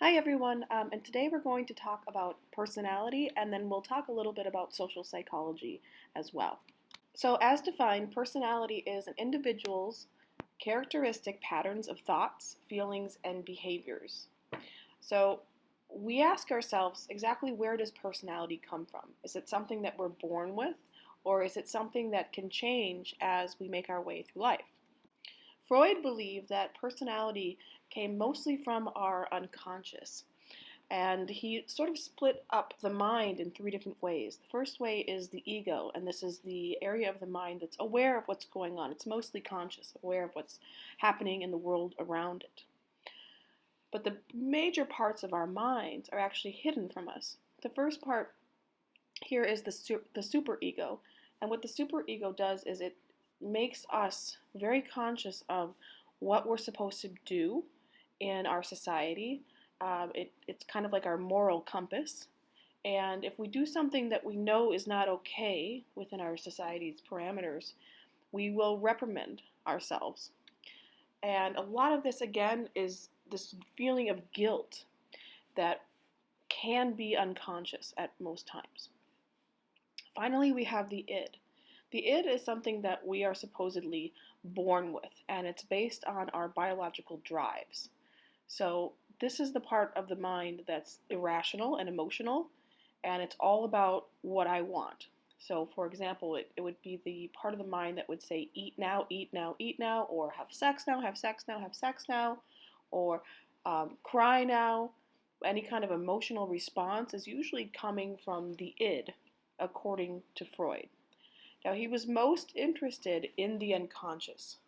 Hi everyone, and today we're going to talk about personality and then we'll talk a little bit about social psychology as well. So, as defined, personality is an individual's characteristic patterns of thoughts, feelings, and behaviors. So, we ask ourselves exactly where does personality come from? Is it something that we're born with, or is it something that can change as we make our way through life? Freud believed that personality came mostly from our unconscious. And he sort of split up the mind in three different ways. The first way is the ego, and this is the area of the mind that's aware of what's going on. It's mostly conscious, aware of what's happening in the world around it. But the major parts of our minds are actually hidden from us. The first part here is the superego. And what the superego does is it makes us very conscious of what we're supposed to do in our society. It's kind of like our moral compass. And if we do something that we know is not okay within our society's parameters, we will reprimand ourselves. And a lot of this, again, is this feeling of guilt that can be unconscious at most times. Finally, we have the id. The id is something that we are supposedly born with, and it's based on our biological drives. So, this is the part of the mind that's irrational and emotional, and it's all about what I want. So, for example, it would be the part of the mind that would say, eat now, eat now, eat now, or have sex now, have sex now, have sex now, or cry now. Any kind of emotional response is usually coming from the id, according to Freud. Now, he was most interested in the unconscious,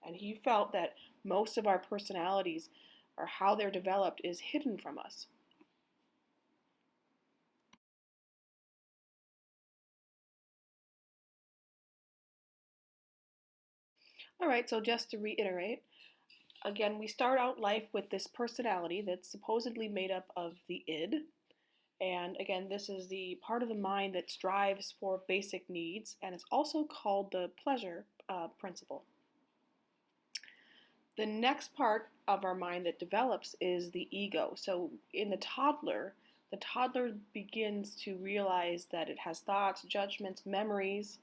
and he felt that most of our personalities or how they're developed is hidden from us. All right, so just to reiterate, again, we start out life with this personality that's supposedly made up of the id. And again, this is the part of the mind that strives for basic needs, and it's also called the pleasure principle. The next part of our mind that develops is the ego. So in the toddler begins to realize that it has thoughts, judgments, memories,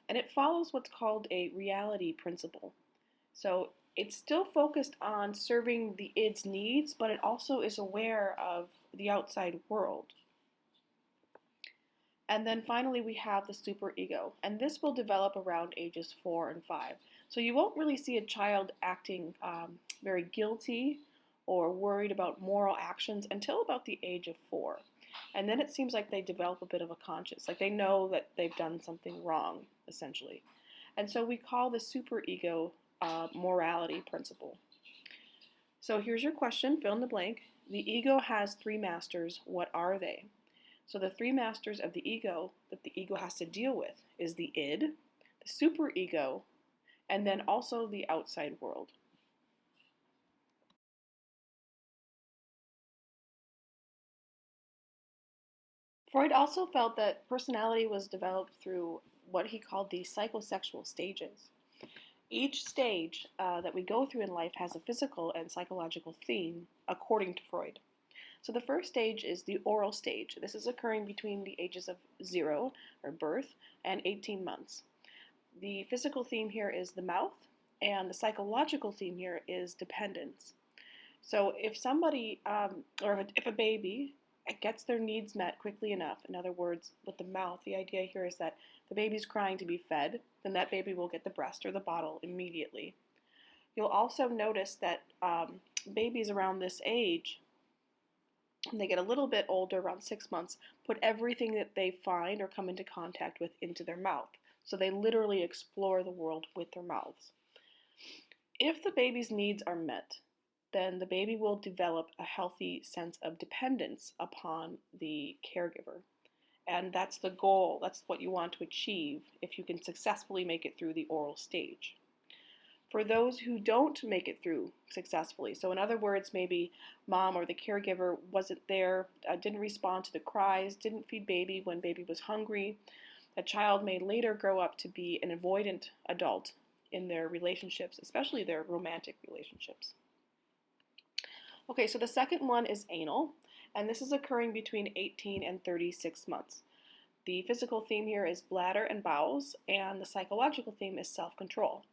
and it follows what's called a reality principle. So it's still focused on serving the id's needs, but it also is aware of the outside world. And then finally, we have the superego, and this will develop around ages 4 and 5. So you won't really see a child acting very guilty or worried about moral actions until about the age of 4. And then it seems like they develop a bit of a conscience, like they know that they've done something wrong, essentially. And so we call the superego morality principle. So here's your question, fill in the blank. The ego has three masters. What are they? So the three masters of the ego that the ego has to deal with is the id, the superego, and then also the outside world. Freud also felt that personality was developed through what he called the psychosexual stages. Each stage that we go through in life has a physical and psychological theme, according to Freud. So the first stage is the oral stage. This is occurring between the ages of 0, or birth, and 18 months. The physical theme here is the mouth, and the psychological theme here is dependence. So if somebody, or if a baby gets their needs met quickly enough, in other words, with the mouth, the idea here is that the baby's crying to be fed, then that baby will get the breast or the bottle immediately. You'll also notice that babies around this age, when they get a little bit older, around 6 months, put everything that they find or come into contact with into their mouth. So they literally explore the world with their mouths. If the baby's needs are met, then the baby will develop a healthy sense of dependence upon the caregiver. And that's the goal, that's what you want to achieve if you can successfully make it through the oral stage. For those who don't make it through successfully, so in other words, maybe mom or the caregiver wasn't there, didn't respond to the cries, didn't feed baby when baby was hungry, a child may later grow up to be an avoidant adult in their relationships, especially their romantic relationships. Okay, so the second one is anal, and this is occurring between 18 and 36 months. The physical theme here is bladder and bowels, and the psychological theme is self-control.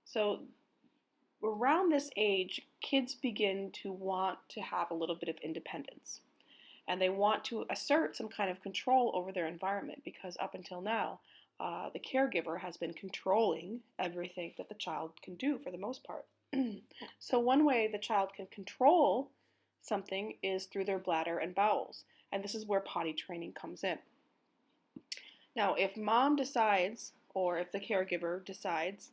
So around this age, kids begin to want to have a little bit of independence. And they want to assert some kind of control over their environment because up until now, the caregiver has been controlling everything that the child can do for the most part. So one way the child can control something is through their bladder and bowels. And this is where potty training comes in. Now, if mom decides, or if the caregiver decides,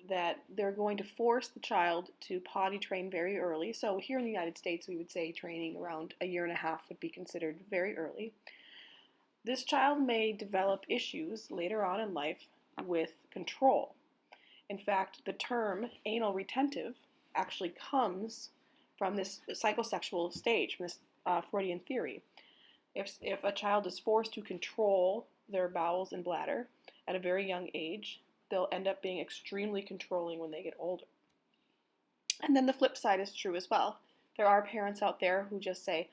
that they're going to force the child to potty train very early. So here in the United States, we would say training around a year and a half would be considered very early. This child may develop issues later on in life with control. In fact, the term anal retentive actually comes from this psychosexual stage, from this Freudian theory. If a child is forced to control their bowels and bladder at a very young age, they'll end up being extremely controlling when they get older. And then the flip side is true as well. There are parents out there who just say,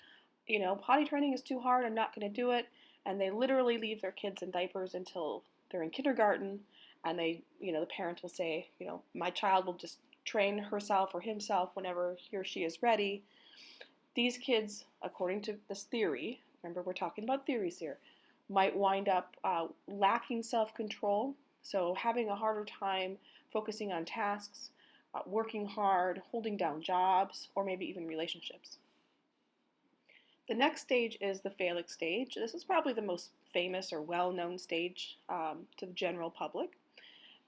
potty training is too hard, I'm not going to do it. And they literally leave their kids in diapers until they're in kindergarten. And the parents will say, my child will just train herself or himself whenever he or she is ready. These kids, according to this theory, remember we're talking about theories here, might wind up lacking self-control. So having a harder time focusing on tasks, working hard, holding down jobs, or maybe even relationships. The next stage is the phallic stage. This is probably the most famous or well-known stage to the general public.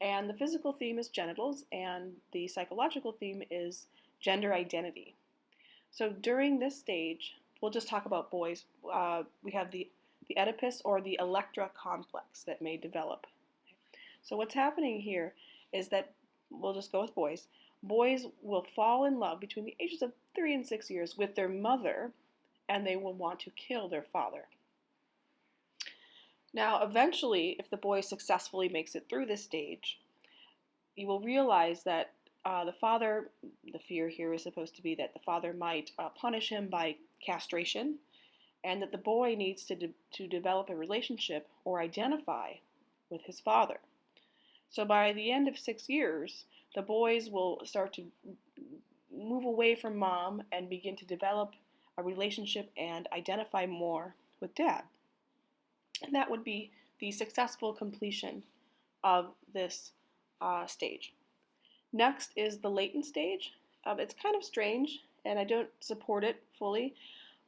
And the physical theme is genitals, and the psychological theme is gender identity. So during this stage, we'll just talk about boys. We have the Oedipus or the Electra complex that may develop. So what's happening here is that, we'll just go with boys. Boys will fall in love between the ages of 3 and 6 years with their mother, and they will want to kill their father. Now, eventually, if the boy successfully makes it through this stage, you will realize that the father, the fear here is supposed to be that the father might punish him by castration, and that the boy needs to develop a relationship or identify with his father. So by the end of 6 years, the boys will start to move away from mom and begin to develop a relationship and identify more with dad. And that would be the successful completion of this stage. Next is the latent stage. It's kind of strange, and I don't support it fully,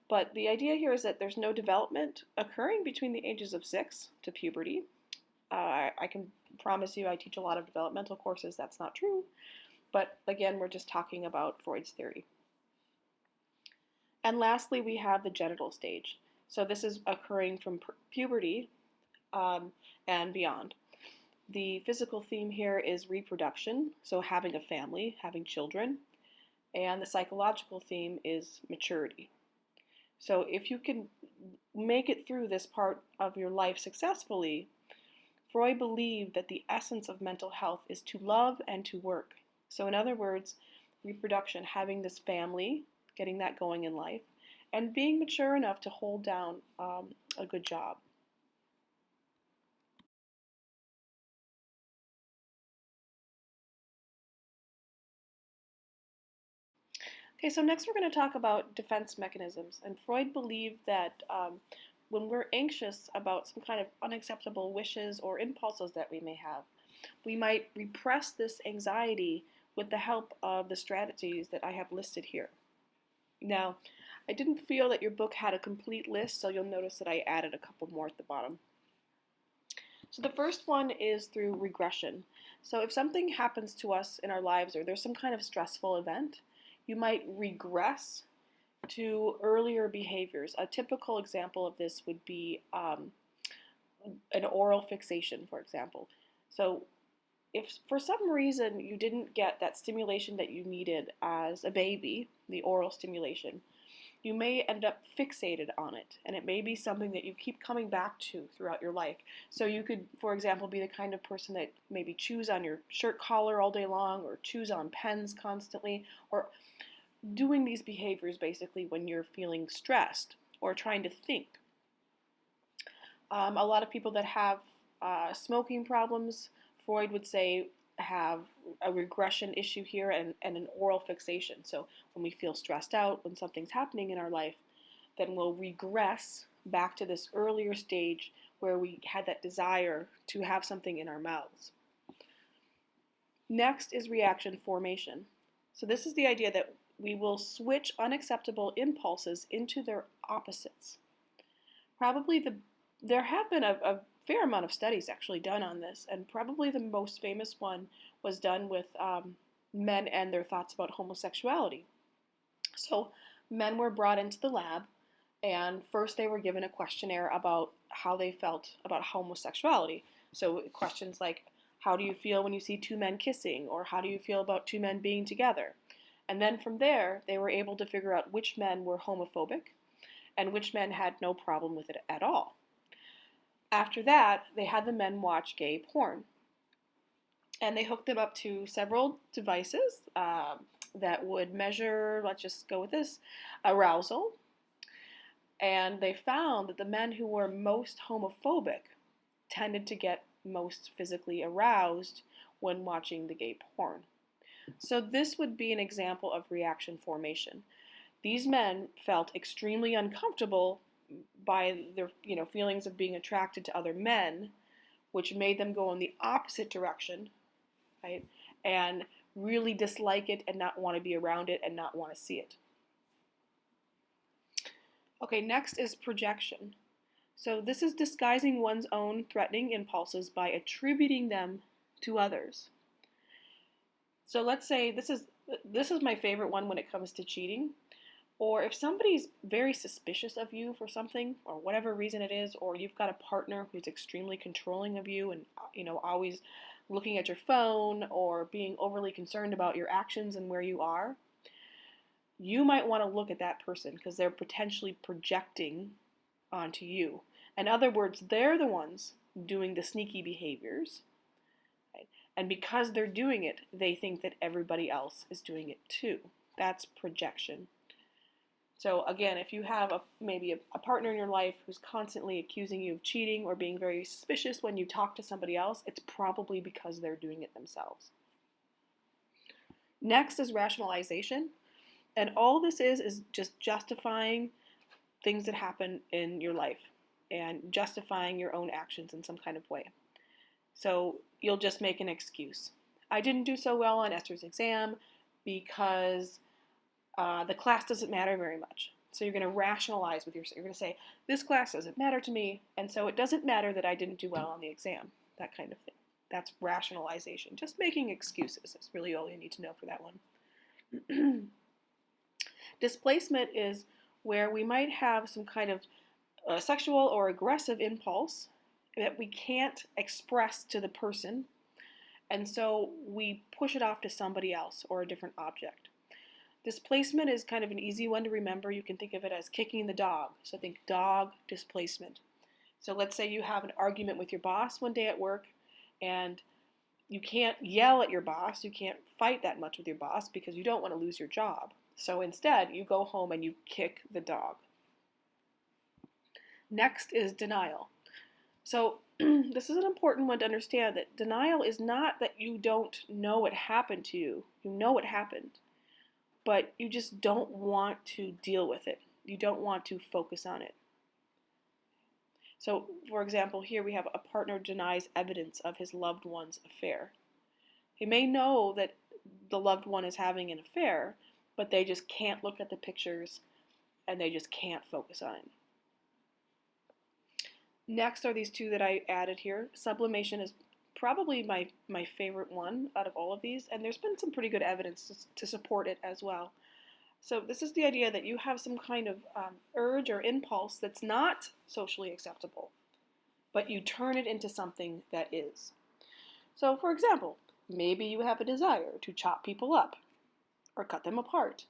but the idea here is that there's no development occurring between the ages of 6 to puberty. I can promise you I teach a lot of developmental courses. That's not true. But again, we're just talking about Freud's theory. And lastly, we have the genital stage. So this is occurring from puberty and beyond. The physical theme here is reproduction, so having a family, having children. And the psychological theme is maturity. So if you can make it through this part of your life successfully, Freud believed that the essence of mental health is to love and to work. So in other words, reproduction, having this family, getting that going in life, and being mature enough to hold down a good job. Okay, so next we're going to talk about defense mechanisms. And Freud believed that when we're anxious about some kind of unacceptable wishes or impulses that we may have, we might repress this anxiety with the help of the strategies that I have listed here. Now, I didn't feel that your book had a complete list, so you'll notice that I added a couple more at the bottom. So the first one is through regression. So if something happens to us in our lives or there's some kind of stressful event, you might regress to earlier behaviors. A typical example of this would be an oral fixation, for example. So if for some reason you didn't get that stimulation that you needed as a baby, the oral stimulation, you may end up fixated on it, and it may be something that you keep coming back to throughout your life. So you could, for example, be the kind of person that maybe chews on your shirt collar all day long, or chews on pens constantly, or doing these behaviors basically when you're feeling stressed or trying to think. A lot of people that have smoking problems, Freud would say, have a regression issue here and an oral fixation. So when we feel stressed out, when something's happening in our life, then we'll regress back to this earlier stage where we had that desire to have something in our mouths. Next is reaction formation. So this is the idea that we will switch unacceptable impulses into their opposites. There have been a fair amount of studies actually done on this, and probably the most famous one was done with men and their thoughts about homosexuality. So men were brought into the lab, and first they were given a questionnaire about how they felt about homosexuality. So questions like, how do you feel when you see two men kissing? Or how do you feel about two men being together? And then from there, they were able to figure out which men were homophobic and which men had no problem with it at all. After that, they had the men watch gay porn. And they hooked them up to several devices that would measure, let's just go with this, arousal. And they found that the men who were most homophobic tended to get most physically aroused when watching the gay porn. So this would be an example of reaction formation. These men felt extremely uncomfortable by their feelings of being attracted to other men, which made them go in the opposite direction, right? And really dislike it and not want to be around it and not want to see it. Okay, next is projection. So this is disguising one's own threatening impulses by attributing them to others. So let's say this is my favorite one when it comes to cheating. Or if somebody's very suspicious of you for something, or whatever reason it is, or you've got a partner who's extremely controlling of you and always looking at your phone or being overly concerned about your actions and where you are, you might want to look at that person because they're potentially projecting onto you. In other words, they're the ones doing the sneaky behaviors, right? And because they're doing it, they think that everybody else is doing it too. That's projection. So again, if you have maybe a partner in your life who's constantly accusing you of cheating or being very suspicious when you talk to somebody else, it's probably because they're doing it themselves. Next is rationalization. And all this is just justifying things that happen in your life and justifying your own actions in some kind of way. So you'll just make an excuse. I didn't do so well on Esther's exam because the class doesn't matter very much. So you're going to rationalize with yourself. You're going to say, this class doesn't matter to me, and so it doesn't matter that I didn't do well on the exam, that kind of thing. That's rationalization. Just making excuses is really all you need to know for that one. Displacement is where we might have some kind of sexual or aggressive impulse that we can't express to the person, and so we push it off to somebody else or a different object. Displacement is kind of an easy one to remember. You can think of it as kicking the dog. So think dog displacement. So let's say you have an argument with your boss one day at work, and you can't yell at your boss, you can't fight that much with your boss because you don't want to lose your job. So instead, you go home and you kick the dog. Next is denial. So this is an important one to understand, that denial is not that you don't know it happened to you. You know it happened, but you just don't want to deal with it. You don't want to focus on it. So, for example, here we have a partner denies evidence of his loved one's affair. He may know that the loved one is having an affair, but they just can't look at the pictures and they just can't focus on it. Next are these two that I added here. Sublimation is probably my favorite one out of all of these, and there's been some pretty good evidence to support it as well. So this is the idea that you have some kind of urge or impulse that's not socially acceptable, but you turn it into something that is. So for example, maybe you have a desire to chop people up or cut them apart.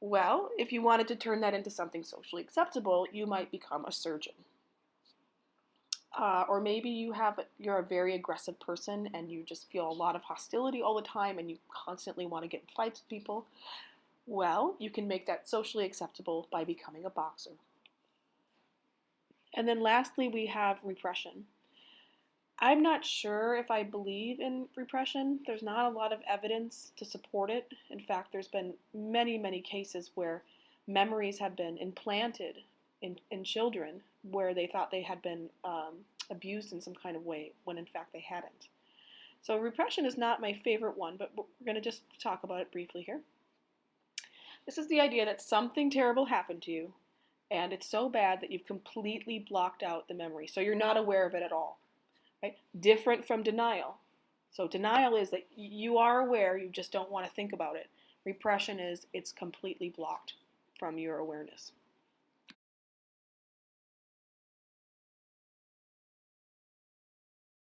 Well, if you wanted to turn that into something socially acceptable, you might become a surgeon. Or maybe you're a very aggressive person and you just feel a lot of hostility all the time and you constantly want to get in fights with people. Well, you can make that socially acceptable by becoming a boxer. And then lastly, we have repression. I'm not sure if I believe in repression. There's not a lot of evidence to support it. In fact, there's been many, many cases where memories have been implanted in children where they thought they had been abused in some kind of way when in fact they hadn't. So repression is not my favorite one, but we're going to just talk about it briefly here. This is the idea that something terrible happened to you, and it's so bad that you've completely blocked out the memory, so you're not aware of it at all. Right? Different from denial. So denial is that you are aware, you just don't want to think about it. Repression is it's completely blocked from your awareness.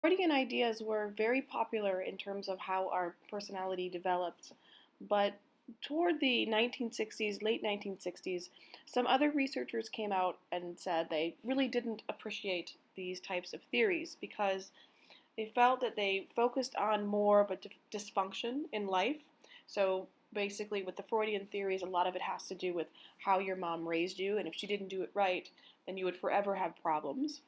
Freudian ideas were very popular in terms of how our personality developed, but toward the 1960s, late 1960s, some other researchers came out and said they really didn't appreciate these types of theories because they felt that they focused on more of a dysfunction in life. So basically, with the Freudian theories, a lot of it has to do with how your mom raised you, and if she didn't do it right, then you would forever have problems.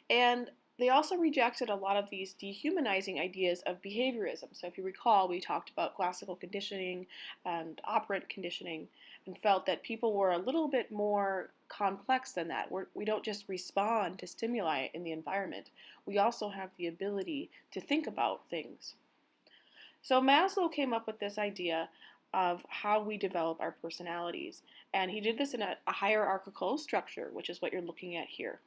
And they also rejected a lot of these dehumanizing ideas of behaviorism. So if you recall, we talked about classical conditioning and operant conditioning and felt that people were a little bit more complex than that. We don't just respond to stimuli in the environment. We also have the ability to think about things. So Maslow came up with this idea of how we develop our personalities. And he did this in a hierarchical structure, which is what you're looking at here.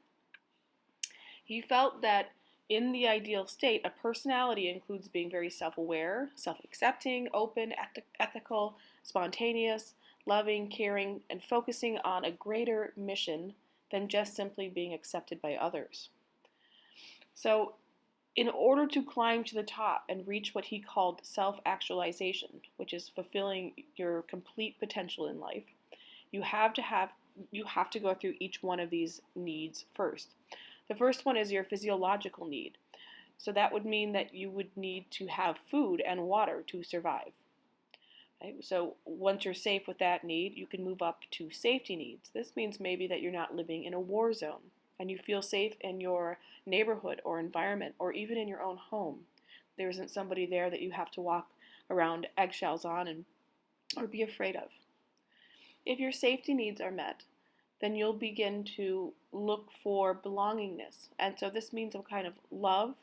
He felt that in the ideal state, a personality includes being very self-aware, self-accepting, open, ethical, spontaneous, loving, caring, and focusing on a greater mission than just simply being accepted by others. So, in order to climb to the top and reach what he called self-actualization, which is fulfilling your complete potential in life, you have to go through each one of these needs first. The first one is your physiological need. So that would mean that you would need to have food and water to survive. Right? So once you're safe with that need, you can move up to safety needs. This means maybe that you're not living in a war zone and you feel safe in your neighborhood or environment or even in your own home. There isn't somebody there that you have to walk around eggshells on or be afraid of. If your safety needs are met, then you'll begin to look for belongingness. And so this means a kind of love.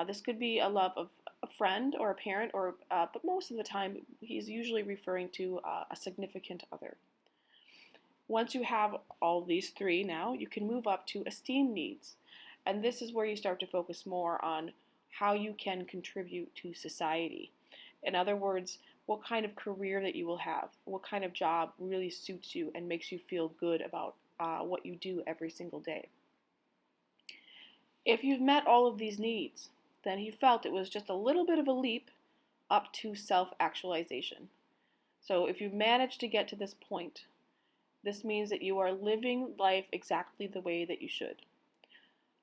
This could be a love of a friend or a parent, but most of the time he's usually referring to a significant other. Once you have all these three now, you can move up to esteem needs. And this is where you start to focus more on how you can contribute to society. In other words, what kind of career that you will have, what kind of job really suits you and makes you feel good about what you do every single day. If you've met all of these needs, then he felt it was just a little bit of a leap up to self-actualization. So if you've managed to get to this point, this means that you are living life exactly the way that you should.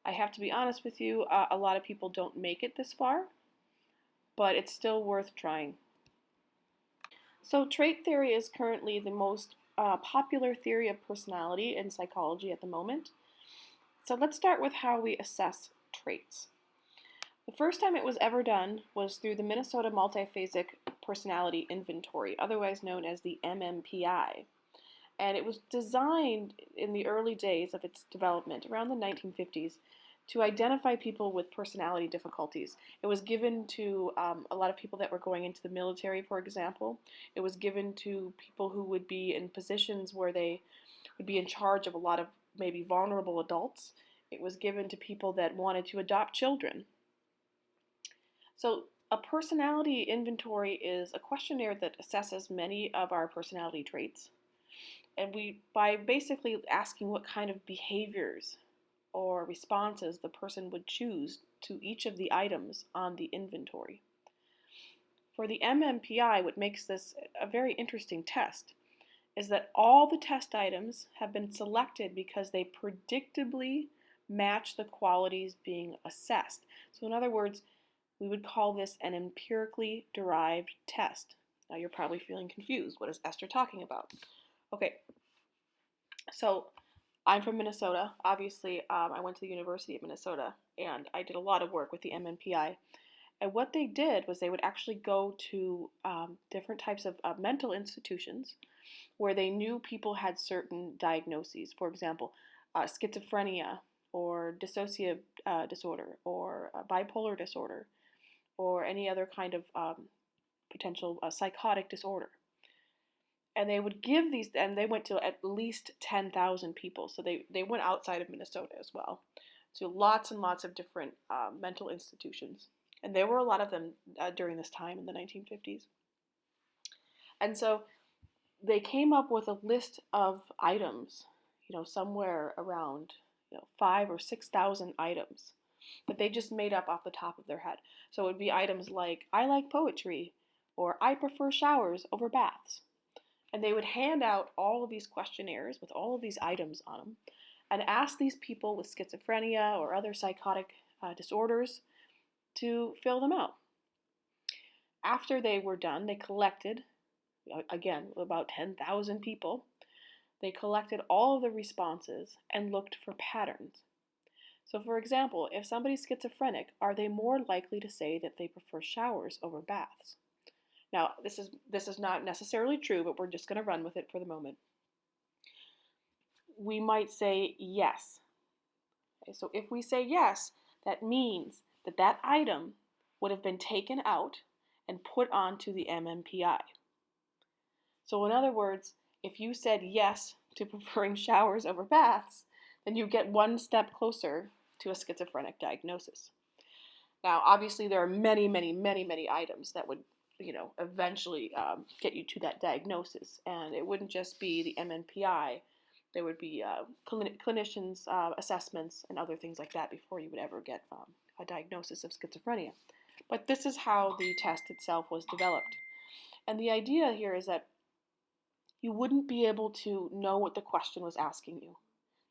I have to be honest with you, a lot of people don't make it this far, but it's still worth trying. So trait theory is currently the most popular theory of personality in psychology at the moment. So let's start with how we assess traits. The first time it was ever done was through the Minnesota Multiphasic Personality Inventory, otherwise known as the MMPI. And it was designed in the early days of its development, around the 1950s, to identify people with personality difficulties. It was given to a lot of people that were going into the military, for example. It was given to people who would be in positions where they would be in charge of a lot of maybe vulnerable adults. It was given to people that wanted to adopt children. So a personality inventory is a questionnaire that assesses many of our personality traits. And by basically asking what kind of behaviors or responses the person would choose to each of the items on the inventory. For the MMPI, what makes this a very interesting test is that all the test items have been selected because they predictably match the qualities being assessed. So in other words, we would call this an empirically derived test. Now you're probably feeling confused. What is Esther talking about? Okay, so I'm from Minnesota. Obviously, I went to the University of Minnesota, and I did a lot of work with the MMPI. And what they did was they would actually go to different types of mental institutions where they knew people had certain diagnoses. For example, schizophrenia or dissociative disorder or bipolar disorder or any other kind of potential psychotic disorder. And they would give these, and they went to at least 10,000 people. So they went outside of Minnesota as well. So lots and lots of different mental institutions. And there were a lot of them during this time in the 1950s. And so they came up with a list of items, somewhere around 5,000 or 6,000 items that they just made up off the top of their head. So it would be items like, I like poetry, or I prefer showers over baths. And they would hand out all of these questionnaires with all of these items on them and ask these people with schizophrenia or other psychotic disorders to fill them out. After they were done, they collected, again, about 10,000 people. They collected all of the responses and looked for patterns. So for example, if somebody's schizophrenic, are they more likely to say that they prefer showers over baths? Now, this is not necessarily true, but we're just going to run with it for the moment. We might say yes. Okay, so if we say yes, that means that that item would have been taken out and put onto the MMPI. So in other words, if you said yes to preferring showers over baths, then you get one step closer to a schizophrenic diagnosis. Now, obviously, there are many, many, many, many items that would eventually get you to that diagnosis. And it wouldn't just be the MMPI. There would be clinicians' assessments and other things like that before you would ever get a diagnosis of schizophrenia. But this is how the test itself was developed. And the idea here is that you wouldn't be able to know what the question was asking you.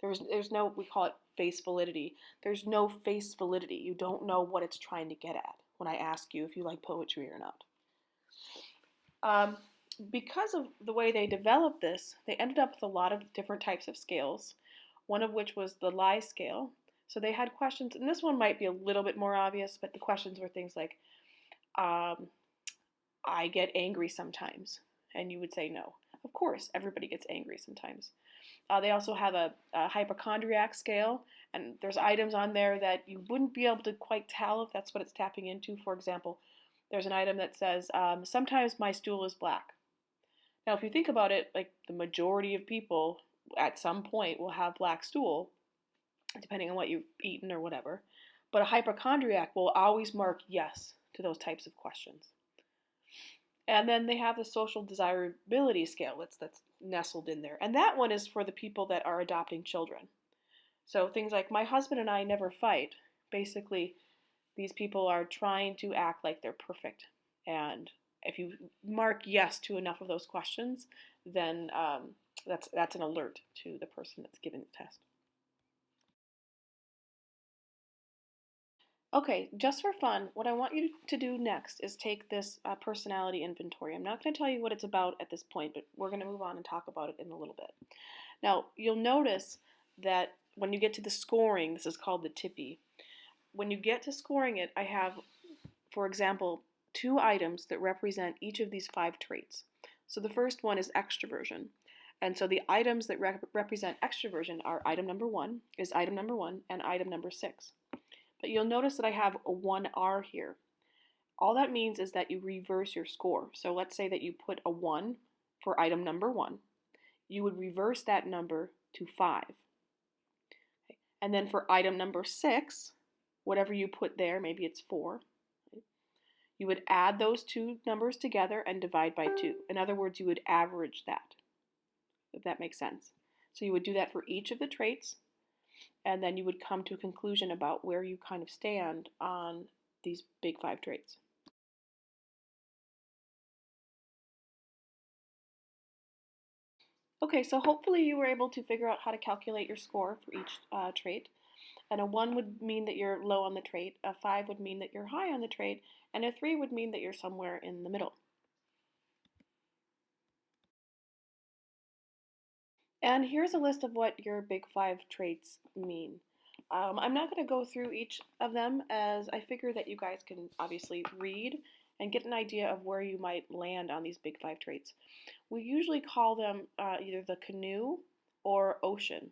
There's no, we call it face validity. There's no face validity. You don't know what it's trying to get at when I ask you if you like poetry or not. Because of the way they developed this, they ended up with a lot of different types of scales, one of which was the lie scale. So they had questions, and this one might be a little bit more obvious, but the questions were things like, I get angry sometimes, and you would say no. Of course, everybody gets angry sometimes. They also have a hypochondriac scale, and there's items on there that you wouldn't be able to quite tell if that's what it's tapping into. For example, there's an item that says, sometimes my stool is black. Now, if you think about it, like the majority of people at some point will have black stool, depending on what you've eaten or whatever. But a hypochondriac will always mark yes to those types of questions. And then they have the social desirability scale that's nestled in there. And that one is for the people that are adopting children. So things like, my husband and I never fight. Basically, these people are trying to act like they're perfect. And if you mark yes to enough of those questions, then that's an alert to the person that's giving the test. Okay, just for fun, what I want you to do next is take this personality inventory. I'm not going to tell you what it's about at this point, but we're going to move on and talk about it in a little bit. Now, you'll notice that when you get to the scoring, this is called the TIPI. When you get to scoring it, I have, for example, 2 items that represent each of these 5 traits. So the first one is extroversion. And so the items that represent extroversion are item number 1, and item number 6. But you'll notice that I have a 1R here. All that means is that you reverse your score. So let's say that you put a 1 for item number 1. You would reverse that number to 5. Okay. And then for item number 6, whatever you put there, maybe it's 4, okay, you would add those 2 numbers together and divide by 2. In other words, you would average that, if that makes sense. So you would do that for each of the traits, and then you would come to a conclusion about where you kind of stand on these big 5 traits. Okay, so hopefully you were able to figure out how to calculate your score for each trait. And a 1 would mean that you're low on the trait, a 5 would mean that you're high on the trait, and a 3 would mean that you're somewhere in the middle. And here's a list of what your big five traits mean. I'm not going to go through each of them as I figure that you guys can obviously read and get an idea of where you might land on these big five traits. We usually call them either the canoe or ocean,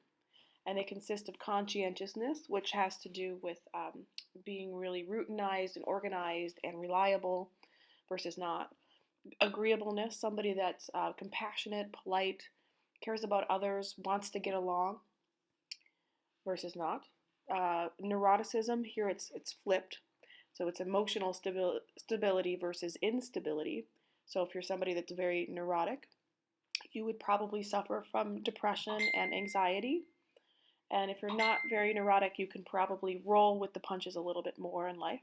and they consist of conscientiousness, which has to do with being really routinized and organized and reliable versus not. Agreeableness, somebody that's compassionate, polite, cares about others, wants to get along versus not. Neuroticism, here it's flipped. So it's emotional stability versus instability. So if you're somebody that's very neurotic, you would probably suffer from depression and anxiety. And if you're not very neurotic, you can probably roll with the punches a little bit more in life.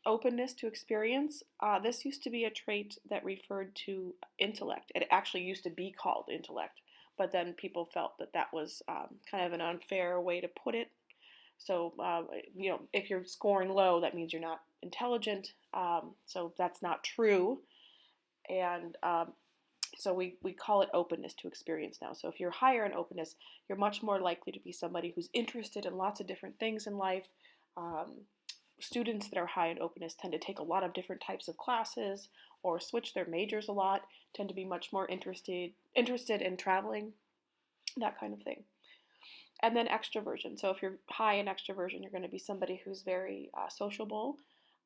Openness to experience. This used to be a trait that referred to intellect. It actually used to be called intellect, but then people felt that that was kind of an unfair way to put it. So, if you're scoring low, that means you're not intelligent. So that's not true. And so we call it openness to experience now. So if you're higher in openness, you're much more likely to be somebody who's interested in lots of different things in life. Students that are high in openness tend to take a lot of different types of classes or switch their majors a lot, tend to be much more interested in traveling, that kind of thing. And then extroversion. So if you're high in extroversion, you're going to be somebody who's very sociable,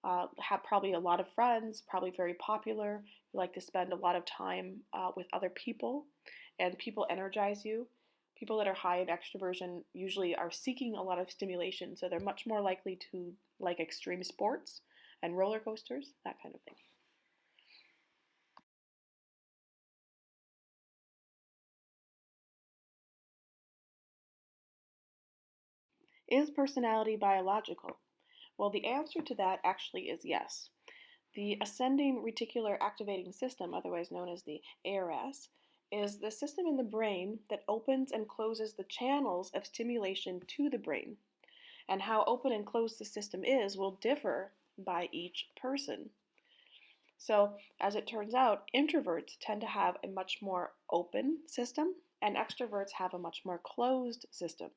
have probably a lot of friends, probably very popular. You like to spend a lot of time with other people, and people energize you. People that are high in extroversion usually are seeking a lot of stimulation, so they're much more likely to like extreme sports and roller coasters, that kind of thing. Is personality biological? Well, the answer to that actually is yes. The ascending reticular activating system, otherwise known as the ARS, is the system in the brain that opens and closes the channels of stimulation to the brain. And how open and closed the system is will differ by each person. So, as it turns out, introverts tend to have a much more open system, and extroverts have a much more closed system.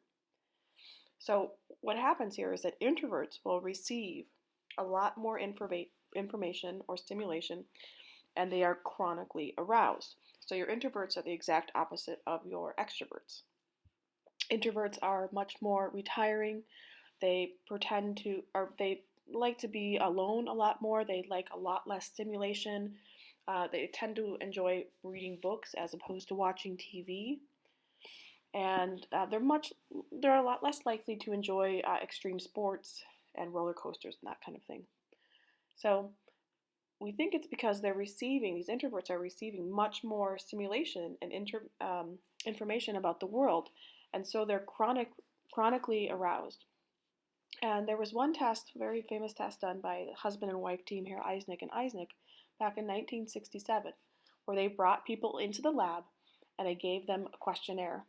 So, what happens here is that introverts will receive a lot more information or stimulation, and they are chronically aroused. So, your introverts are the exact opposite of your extroverts. Introverts are much more retiring. They pretend to, or they like to be alone a lot more. They like a lot less stimulation. They tend to enjoy reading books as opposed to watching TV. And they're a lot less likely to enjoy extreme sports and roller coasters and that kind of thing. So we think it's because these introverts are receiving much more stimulation and information about the world, and so they're chronically aroused. And there was one test, very famous test done by the husband and wife team here, Eisnick and Eisnick, back in 1967, where they brought people into the lab and they gave them a questionnaire.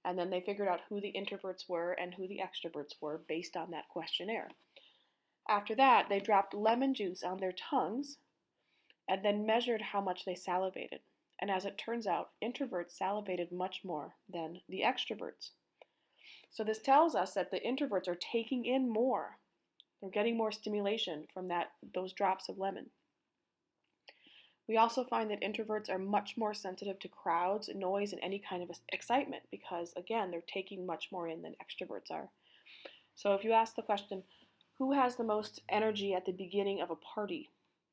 And then they figured out who the introverts were and who the extroverts were based on that questionnaire. After that, they dropped lemon juice on their tongues and then measured how much they salivated. And as it turns out, introverts salivated much more than the extroverts. So this tells us that the introverts are taking in more. They're getting more stimulation from those drops of lemon. We also find that introverts are much more sensitive to crowds, noise, and any kind of excitement because, again, they're taking much more in than extroverts are. So if you ask the question, who has the most energy at the beginning of a party?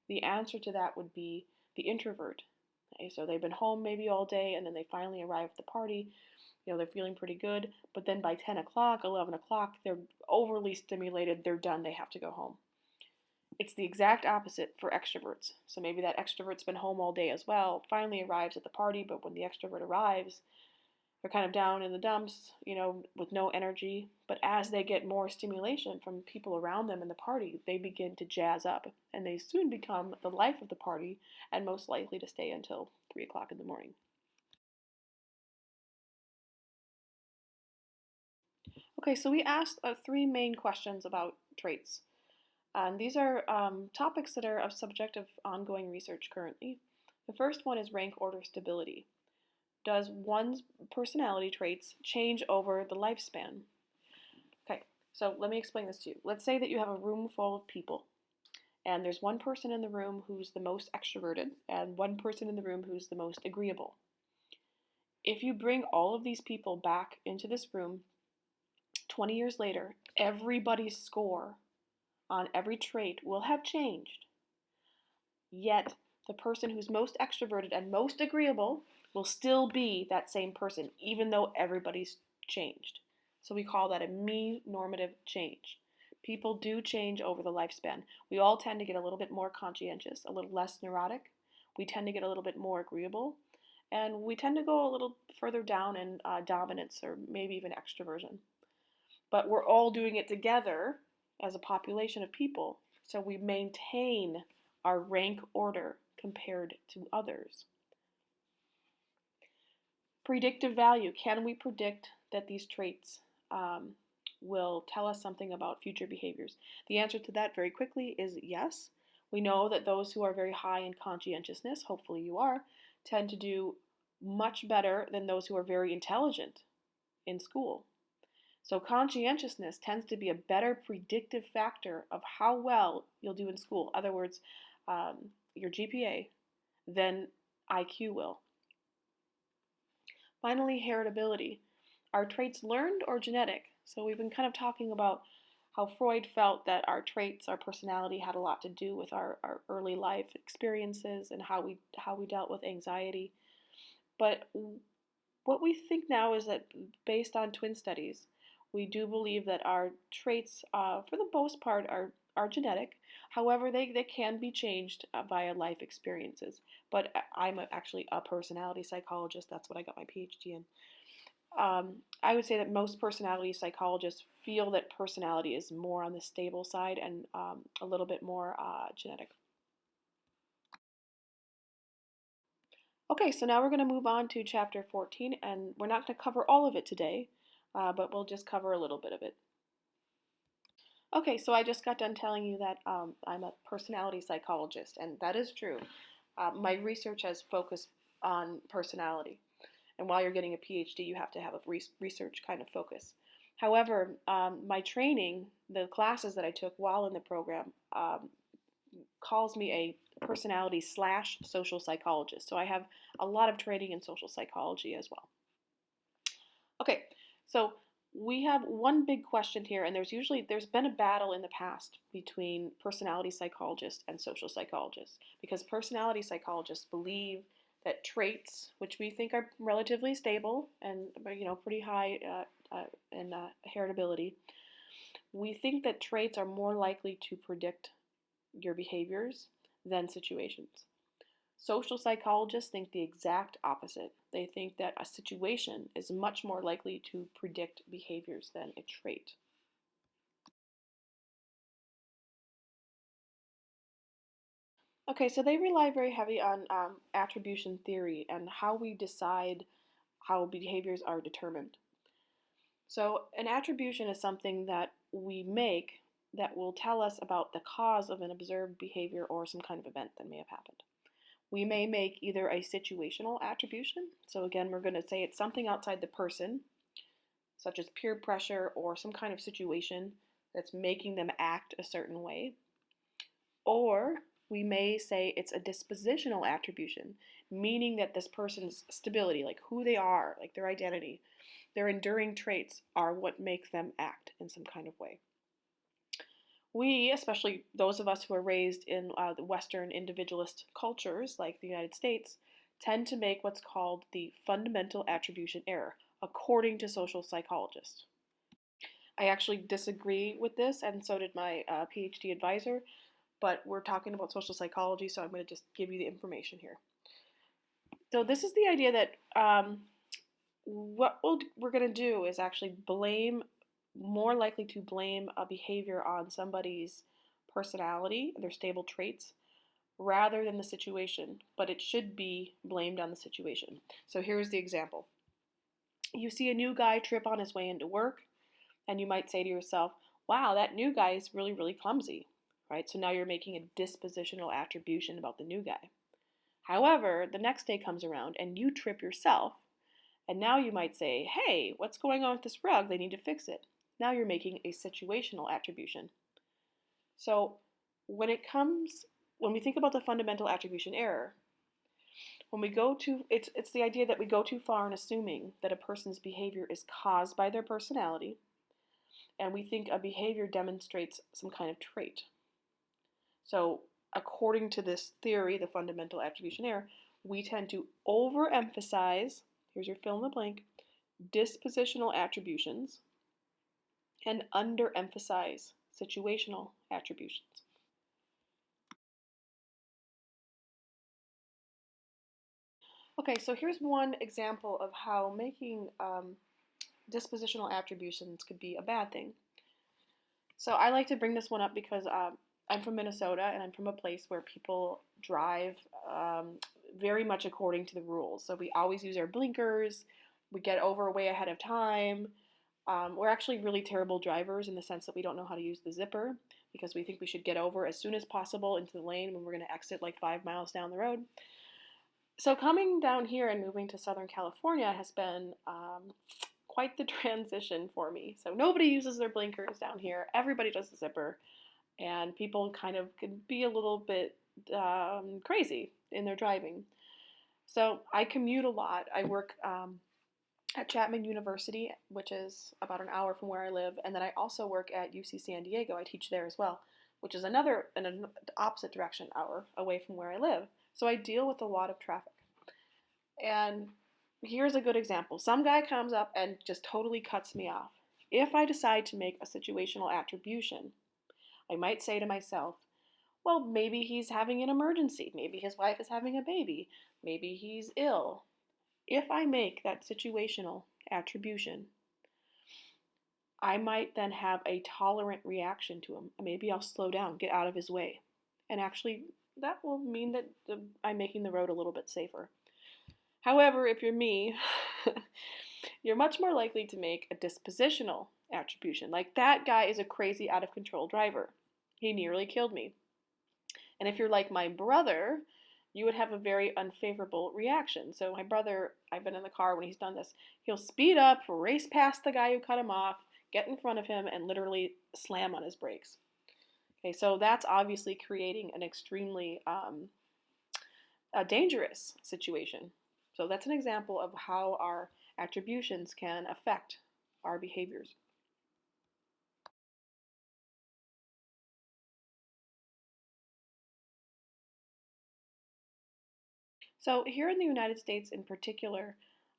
The answer to that would be the introvert. Okay, so they've been home maybe all day and then they finally arrive at the party. They're feeling pretty good, but then by 10 o'clock, 11 o'clock, they're overly stimulated, they're done, they have to go home. It's the exact opposite for extroverts. So maybe that extrovert's been home all day as well, finally arrives at the party, but when the extrovert arrives, they're kind of down in the dumps, with no energy. But as they get more stimulation from people around them in the party, they begin to jazz up, and they soon become the life of the party and most likely to stay until 3 o'clock in the morning. Okay, so we asked three main questions about traits. And these are topics that are a subject of ongoing research currently. The first one is rank order stability. does one's personality traits change over the lifespan? Okay, so let me explain this to you. Let's say that you have a room full of people, and there's one person in the room who's the most extroverted, and one person in the room who's the most agreeable. If you bring all of these people back into this room 20 years later, everybody's score on every trait will have changed. Yet, the person who's most extroverted and most agreeable will still be that same person, even though everybody's changed. So we call that a mean normative change. People do change over the lifespan. We all tend to get a little bit more conscientious, a little less neurotic. We tend to get a little bit more agreeable. And we tend to go a little further down in dominance or maybe even extroversion. But we're all doing it together as a population of people, so we maintain our rank order compared to others. Predictive value. Can we predict that these traits will tell us something about future behaviors? The answer to that very quickly is yes. We know that those who are very high in conscientiousness, hopefully you are, tend to do much better than those who are very intelligent in school. So conscientiousness tends to be a better predictive factor of how well you'll do in school. In other words, your GPA, than IQ will. Finally, heritability. Are traits learned or genetic? So we've been kind of talking about how Freud felt that our traits, our personality had a lot to do with our early life experiences and how we dealt with anxiety. But what we think now is that based on twin studies, we do believe that our traits, for the most part, are genetic. However, they can be changed via life experiences. But I'm actually a personality psychologist. That's what I got my PhD in. I would say that most personality psychologists feel that personality is more on the stable side and a little bit more genetic. Okay, so now we're going to move on to chapter 14, and we're not going to cover all of it today, but we'll just cover a little bit of it. Okay, so I just got done telling you that I'm a personality psychologist, and that is true. My research has focused on personality, and while you're getting a PhD, you have to have a research kind of focus. However, my training, the classes that I took while in the program, calls me a personality/social psychologist. So I have a lot of training in social psychology as well. Okay, so we have one big question here, and there's been a battle in the past between personality psychologists and social psychologists, because personality psychologists believe that traits, which we think are relatively stable and pretty high in heritability, we think that traits are more likely to predict your behaviors than situations. Social psychologists think the exact opposite. They think that a situation is much more likely to predict behaviors than a trait. Okay, so they rely very heavy on attribution theory and how we decide how behaviors are determined. So an attribution is something that we make that will tell us about the cause of an observed behavior or some kind of event that may have happened. We may make either a situational attribution, so again we're going to say it's something outside the person, such as peer pressure or some kind of situation that's making them act a certain way. Or we may say it's a dispositional attribution, meaning that this person's stability, like who they are, like their identity, their enduring traits are what make them act in some kind of way. We, especially those of us who are raised in the Western individualist cultures like the United States, tend to make what's called the fundamental attribution error, according to social psychologists. I actually disagree with this, and so did my PhD advisor, but we're talking about social psychology, so I'm going to just give you the information here. So this is the idea that what we're going to do is actually more likely to blame a behavior on somebody's personality, their stable traits, rather than the situation, but it should be blamed on the situation. So here's the example. You see a new guy trip on his way into work, and you might say to yourself, wow, that new guy is really, really clumsy, right? So now you're making a dispositional attribution about the new guy. However, the next day comes around and you trip yourself, And now you might say, hey, what's going on with this rug? They need to fix it. Now you're making a situational attribution. So when we think about the fundamental attribution error, when we go to, it's the idea that we go too far in assuming that a person's behavior is caused by their personality, and we think a behavior demonstrates some kind of trait. So according to this theory, the fundamental attribution error, we tend to overemphasize, here's your fill in the blank, dispositional attributions, and underemphasize situational attributions. Okay, so here's one example of how making dispositional attributions could be a bad thing. So I like to bring this one up because I'm from Minnesota, and I'm from a place where people drive very much according to the rules. So we always use our blinkers, we get over way ahead of time. We're actually really terrible drivers in the sense that we don't know how to use the zipper because we think we should get over as soon as possible into the lane when we're going to exit like 5 miles down the road. So coming down here and moving to Southern California has been quite the transition for me. So nobody uses their blinkers down here. Everybody does the zipper. And people kind of can be a little bit crazy in their driving. So I commute a lot. I work at Chapman University, which is about an hour from where I live, and then I also work at UC San Diego. I teach there as well, which is another in an opposite direction hour away from where I live. So I deal with a lot of traffic. And here's a good example. Some guy comes up and just totally cuts me off. If I decide to make a situational attribution, I might say to myself, well, maybe he's having an emergency. Maybe his wife is having a baby. Maybe he's ill. If I make that situational attribution, I might then have a tolerant reaction to him. Maybe I'll slow down, get out of his way. And actually, that will mean that I'm making the road a little bit safer. However, if you're me, you're much more likely to make a dispositional attribution. Like, that guy is a crazy, out of control driver. He nearly killed me. And if you're like my brother, you would have a very unfavorable reaction. So my brother, I've been in the car when he's done this, he'll speed up, race past the guy who cut him off, get in front of him, and literally slam on his brakes. Okay, so that's obviously creating an extremely dangerous situation. So that's an example of how our attributions can affect our behaviors. So here in the United States in particular,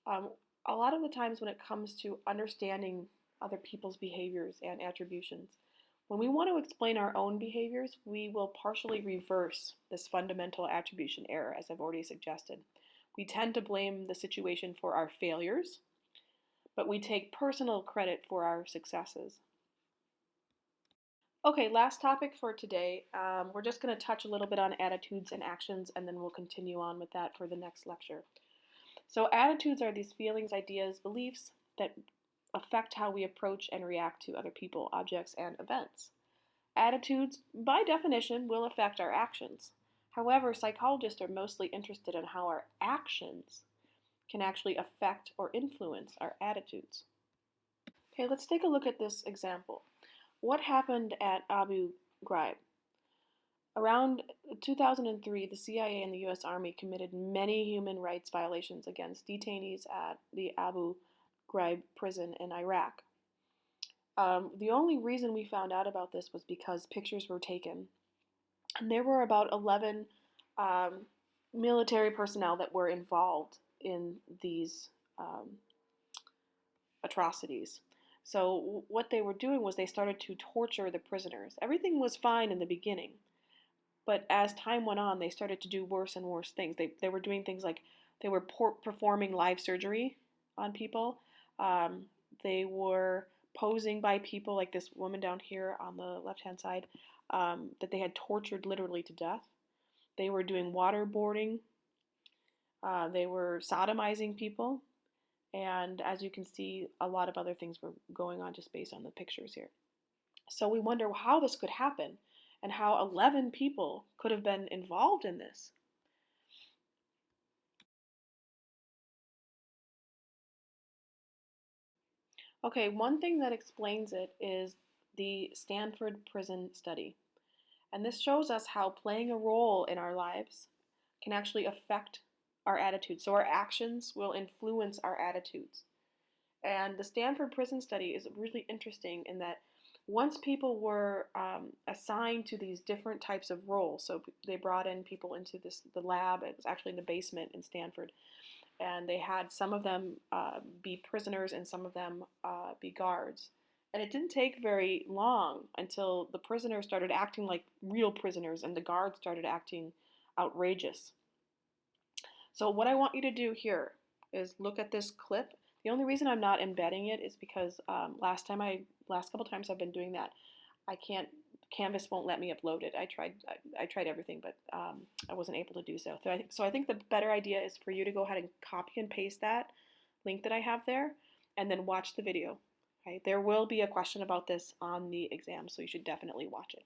um, a lot of the times when it comes to understanding other people's behaviors and attributions, when we want to explain our own behaviors, we will partially reverse this fundamental attribution error, as I've already suggested. We tend to blame the situation for our failures, but we take personal credit for our successes. Okay, last topic for today. We're just going to touch a little bit on attitudes and actions, and then we'll continue on with that for the next lecture. So attitudes are these feelings, ideas, beliefs that affect how we approach and react to other people, objects, and events. Attitudes, by definition, will affect our actions. However, psychologists are mostly interested in how our actions can actually affect or influence our attitudes. Okay, let's take a look at this example. What happened at Abu Ghraib? Around 2003, the CIA and the U.S. Army committed many human rights violations against detainees at the Abu Ghraib prison in Iraq. The only reason we found out about this was because pictures were taken, and there were about 11 military personnel that were involved in these atrocities. So what they were doing was they started to torture the prisoners. Everything was fine in the beginning, but as time went on, they started to do worse and worse things. They were doing things like they were performing live surgery on people. They were posing by people, like this woman down here on the left-hand side, that they had tortured literally to death. They were doing waterboarding. They were sodomizing people. And as you can see, a lot of other things were going on just based on the pictures here. So we wonder how this could happen and how 11 people could have been involved in this. Okay, one thing that explains it is the Stanford Prison Study. And this shows us how playing a role in our lives can actually affect our attitudes. So our actions will influence our attitudes. And the Stanford Prison Study is really interesting in that once people were assigned to these different types of roles, so they brought in people into the lab. It was actually in the basement in Stanford, and they had some of them be prisoners and some of them be guards. And it didn't take very long until the prisoners started acting like real prisoners and the guards started acting outrageous. So what I want you to do here is look at this clip. The only reason I'm not embedding it is because last couple times I've been doing that, I can't. Canvas won't let me upload it. I tried everything, but I wasn't able to do so. So I think the better idea is for you to go ahead and copy and paste that link that I have there, and then watch the video. Okay, there will be a question about this on the exam, so you should definitely watch it.